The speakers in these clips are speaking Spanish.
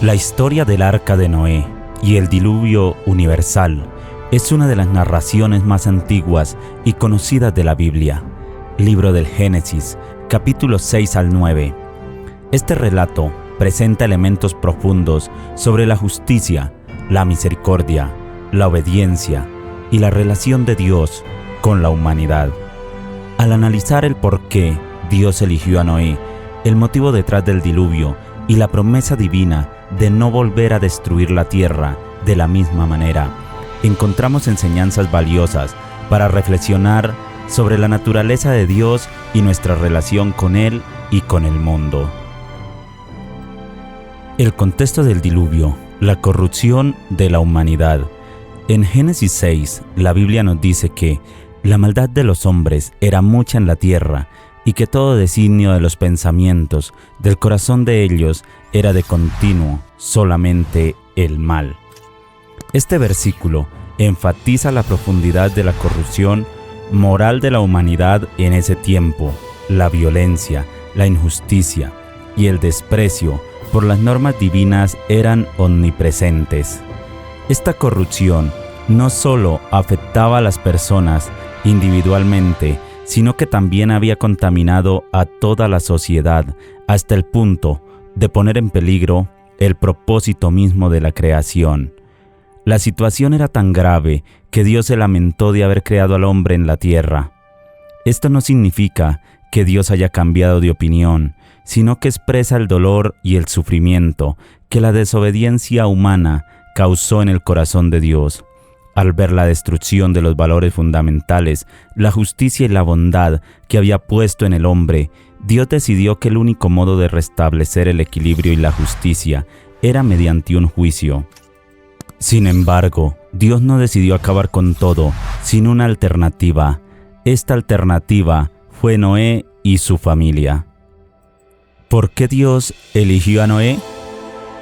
La historia del Arca de Noé y el diluvio universal es una de las narraciones más antiguas y conocidas de la Biblia. Libro del Génesis, capítulos 6 al 9. Este relato presenta elementos profundos sobre la justicia, la misericordia, la obediencia y la relación de Dios con la humanidad. Al analizar el por qué Dios eligió a Noé, el motivo detrás del diluvio y la promesa divina de no volver a destruir la tierra de la misma manera, encontramos enseñanzas valiosas para reflexionar sobre la naturaleza de Dios y nuestra relación con Él y con el mundo. El contexto del diluvio, la corrupción de la humanidad. En Génesis 6, la Biblia nos dice que la maldad de los hombres era mucha en la tierra y que todo designio de los pensamientos del corazón de ellos era de continuo solamente el mal. Este versículo enfatiza la profundidad de la corrupción moral de la humanidad en ese tiempo, la violencia, la injusticia y el desprecio por las normas divinas eran omnipresentes. Esta corrupción no solo afectaba a las personas individualmente, sino que también había contaminado a toda la sociedad hasta el punto de poner en peligro el propósito mismo de la creación. La situación era tan grave que Dios se lamentó de haber creado al hombre en la tierra. Esto no significa que Dios haya cambiado de opinión, sino que expresa el dolor y el sufrimiento que la desobediencia humana causó en el corazón de Dios. Al ver la destrucción de los valores fundamentales, la justicia y la bondad que había puesto en el hombre, Dios decidió que el único modo de restablecer el equilibrio y la justicia era mediante un juicio. Sin embargo, Dios no decidió acabar con todo sin una alternativa. Esta alternativa fue Noé y su familia. ¿Por qué Dios eligió a Noé?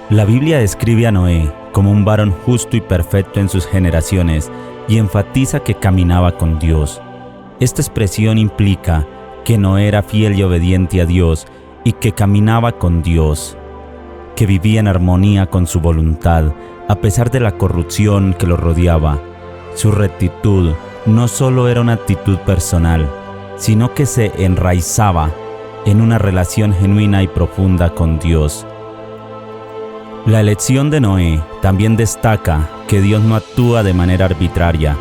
La Biblia describe a Noé como un varón justo y perfecto en sus generaciones y enfatiza que caminaba con Dios. Esta expresión implica que Noé era fiel y obediente a Dios y que caminaba con Dios, que vivía en armonía con su voluntad a pesar de la corrupción que lo rodeaba. Su rectitud no solo era una actitud personal, sino que se enraizaba en una relación genuina y profunda con Dios. La elección de Noé también destaca que Dios no actúa de manera arbitraria.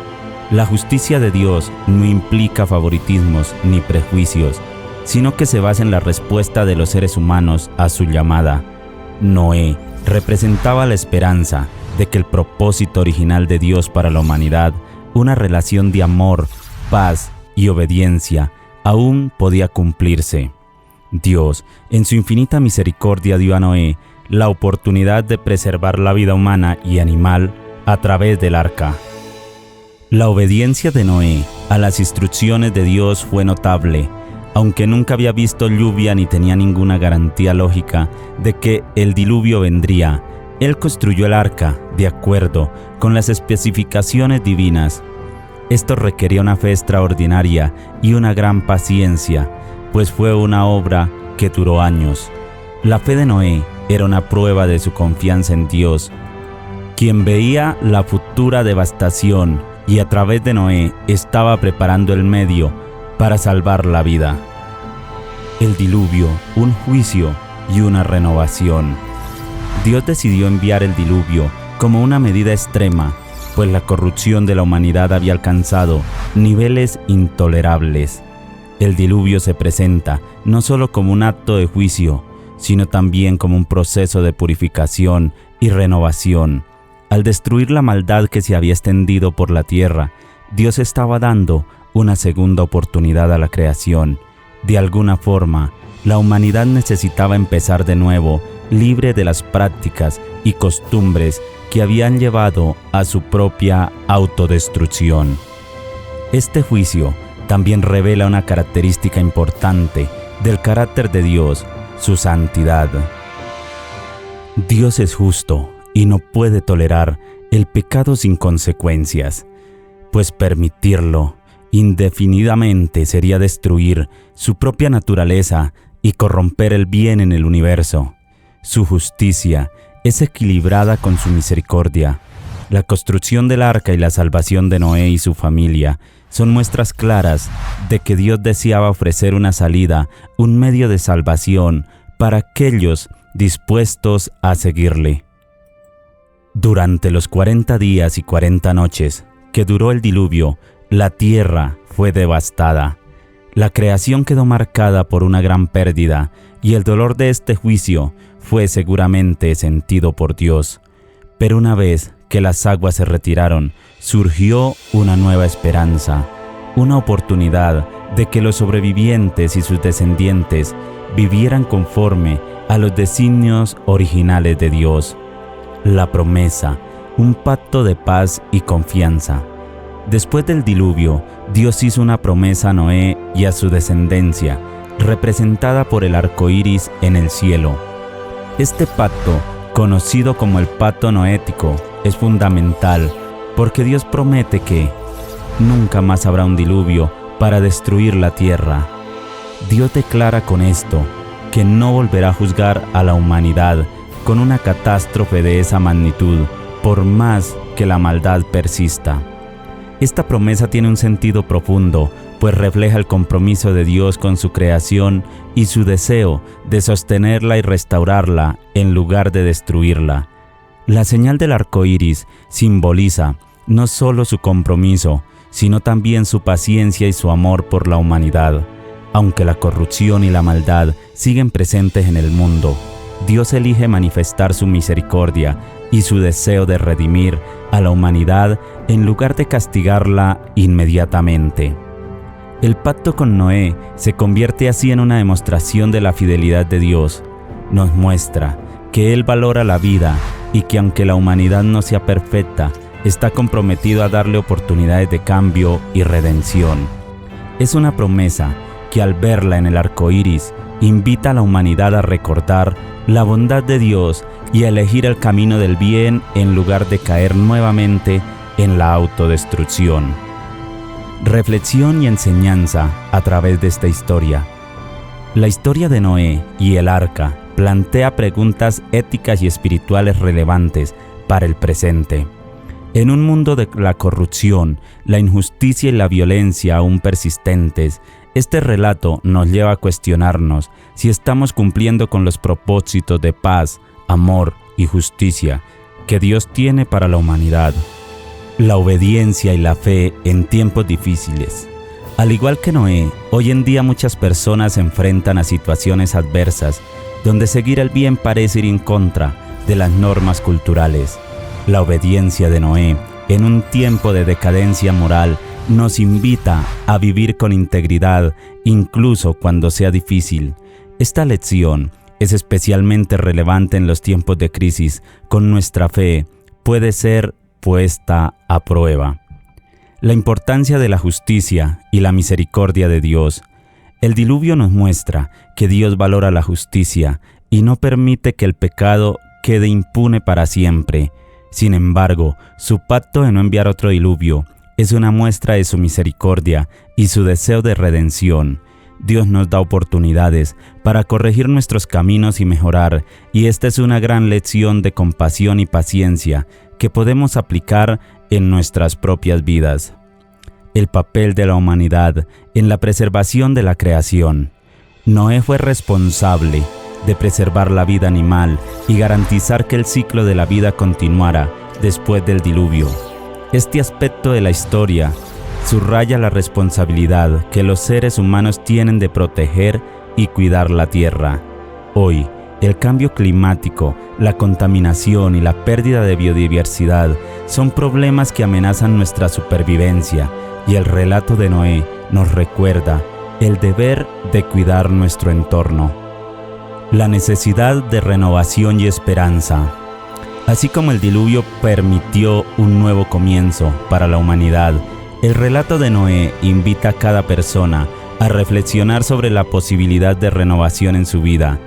La justicia de Dios no implica favoritismos ni prejuicios, sino que se basa en la respuesta de los seres humanos a su llamada. Noé representaba la esperanza de que el propósito original de Dios para la humanidad, una relación de amor, paz y obediencia, aún podía cumplirse. Dios, en su infinita misericordia, dio a Noé la oportunidad de preservar la vida humana y animal a través del arca. La obediencia de Noé a las instrucciones de Dios fue notable, aunque nunca había visto lluvia ni tenía ninguna garantía lógica de que el diluvio vendría. Él construyó el arca de acuerdo con las especificaciones divinas. Esto requería una fe extraordinaria y una gran paciencia, pues fue una obra que duró años. La fe de Noé era una prueba de su confianza en Dios, quien veía la futura devastación y a través de Noé estaba preparando el medio para salvar la vida. El diluvio, un juicio y una renovación. Dios decidió enviar el diluvio como una medida extrema, pues la corrupción de la humanidad había alcanzado niveles intolerables. El diluvio se presenta no solo como un acto de juicio, sino también como un proceso de purificación y renovación. Al destruir la maldad que se había extendido por la tierra, Dios estaba dando una segunda oportunidad a la creación. De alguna forma, la humanidad necesitaba empezar de nuevo, libre de las prácticas y costumbres que habían llevado a su propia autodestrucción. Este juicio también revela una característica importante del carácter de Dios, su santidad. Dios es justo y no puede tolerar el pecado sin consecuencias, pues permitirlo indefinidamente sería destruir su propia naturaleza y corromper el bien en el universo. Su justicia es equilibrada con su misericordia. La construcción del arca y la salvación de Noé y su familia son muestras claras de que Dios deseaba ofrecer una salida, un medio de salvación para aquellos dispuestos a seguirle. Durante los 40 días y 40 noches que duró el diluvio, la tierra fue devastada. La creación quedó marcada por una gran pérdida y el dolor de este juicio fue seguramente sentido por Dios. Pero una vez que las aguas se retiraron, surgió una nueva esperanza, una oportunidad de que los sobrevivientes y sus descendientes vivieran conforme a los designios originales de Dios. La promesa, un pacto de paz y confianza. Después del diluvio, Dios hizo una promesa a Noé y a su descendencia, representada por el arco iris en el cielo. Este pacto, conocido como el pacto noético, es fundamental porque Dios promete que nunca más habrá un diluvio para destruir la tierra. Dios declara con esto que no volverá a juzgar a la humanidad con una catástrofe de esa magnitud, por más que la maldad persista. Esta promesa tiene un sentido profundo, pues refleja el compromiso de Dios con su creación y su deseo de sostenerla y restaurarla en lugar de destruirla. La señal del arco iris simboliza no solo su compromiso, sino también su paciencia y su amor por la humanidad. Aunque la corrupción y la maldad siguen presentes en el mundo, Dios elige manifestar su misericordia y su deseo de redimir a la humanidad en lugar de castigarla inmediatamente. El pacto con Noé se convierte así en una demostración de la fidelidad de Dios. Nos muestra que Él valora la vida y que aunque la humanidad no sea perfecta, está comprometido a darle oportunidades de cambio y redención. Es una promesa que al verla en el arco iris, invita a la humanidad a recordar la bondad de Dios y a elegir el camino del bien en lugar de caer nuevamente en la autodestrucción. Reflexión y enseñanza a través de esta historia. La historia de Noé y el arca plantea preguntas éticas y espirituales relevantes para el presente. En un mundo de la corrupción, la injusticia y la violencia aún persistentes, este relato nos lleva a cuestionarnos si estamos cumpliendo con los propósitos de paz, amor y justicia que Dios tiene para la humanidad. La obediencia y la fe en tiempos difíciles. Al igual que Noé, hoy en día muchas personas se enfrentan a situaciones adversas donde seguir el bien parece ir en contra de las normas culturales. La obediencia de Noé, en un tiempo de decadencia moral, nos invita a vivir con integridad, incluso cuando sea difícil. Esta lección es especialmente relevante en los tiempos de crisis. Con nuestra fe puede ser puesta a prueba. La importancia de la justicia y la misericordia de Dios. El diluvio nos muestra que Dios valora la justicia y no permite que el pecado quede impune para siempre. Sin embargo, su pacto de no enviar otro diluvio es una muestra de su misericordia y su deseo de redención. Dios nos da oportunidades para corregir nuestros caminos y mejorar, y esta es una gran lección de compasión y paciencia que podemos aplicar en nuestras propias vidas. El papel de la humanidad en la preservación de la creación. Noé fue responsable de preservar la vida animal y garantizar que el ciclo de la vida continuara después del diluvio. Este aspecto de la historia subraya la responsabilidad que los seres humanos tienen de proteger y cuidar la tierra. Hoy, el cambio climático, la contaminación y la pérdida de biodiversidad son problemas que amenazan nuestra supervivencia, y el relato de Noé nos recuerda el deber de cuidar nuestro entorno. La necesidad de renovación y esperanza. Así como el diluvio permitió un nuevo comienzo para la humanidad, el relato de Noé invita a cada persona a reflexionar sobre la posibilidad de renovación en su vida.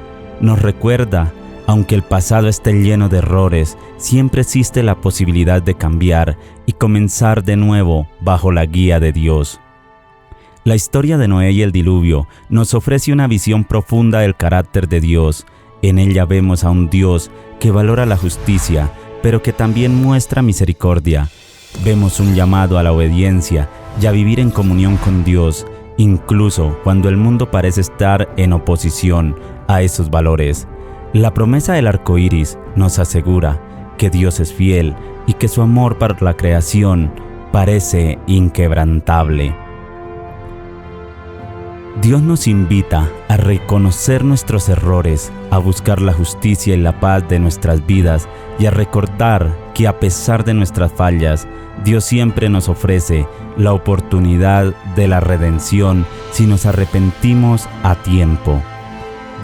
Nos recuerda, aunque el pasado esté lleno de errores, siempre existe la posibilidad de cambiar y comenzar de nuevo bajo la guía de Dios. La historia de Noé y el diluvio nos ofrece una visión profunda del carácter de Dios. En ella vemos a un Dios que valora la justicia, pero que también muestra misericordia. Vemos un llamado a la obediencia y a vivir en comunión con Dios, incluso cuando el mundo parece estar en oposición a esos valores. La promesa del arco iris nos asegura que Dios es fiel y que su amor para la creación parece inquebrantable. Dios nos invita a reconocer nuestros errores, a buscar la justicia y la paz de nuestras vidas y a recordar que a pesar de nuestras fallas, Dios siempre nos ofrece la oportunidad de la redención si nos arrepentimos a tiempo.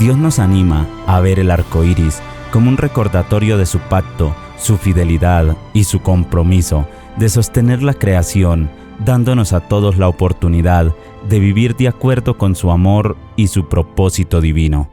Dios nos anima a ver el arco iris como un recordatorio de su pacto, su fidelidad y su compromiso de sostener la creación, dándonos a todos la oportunidad de vivir de acuerdo con su amor y su propósito divino.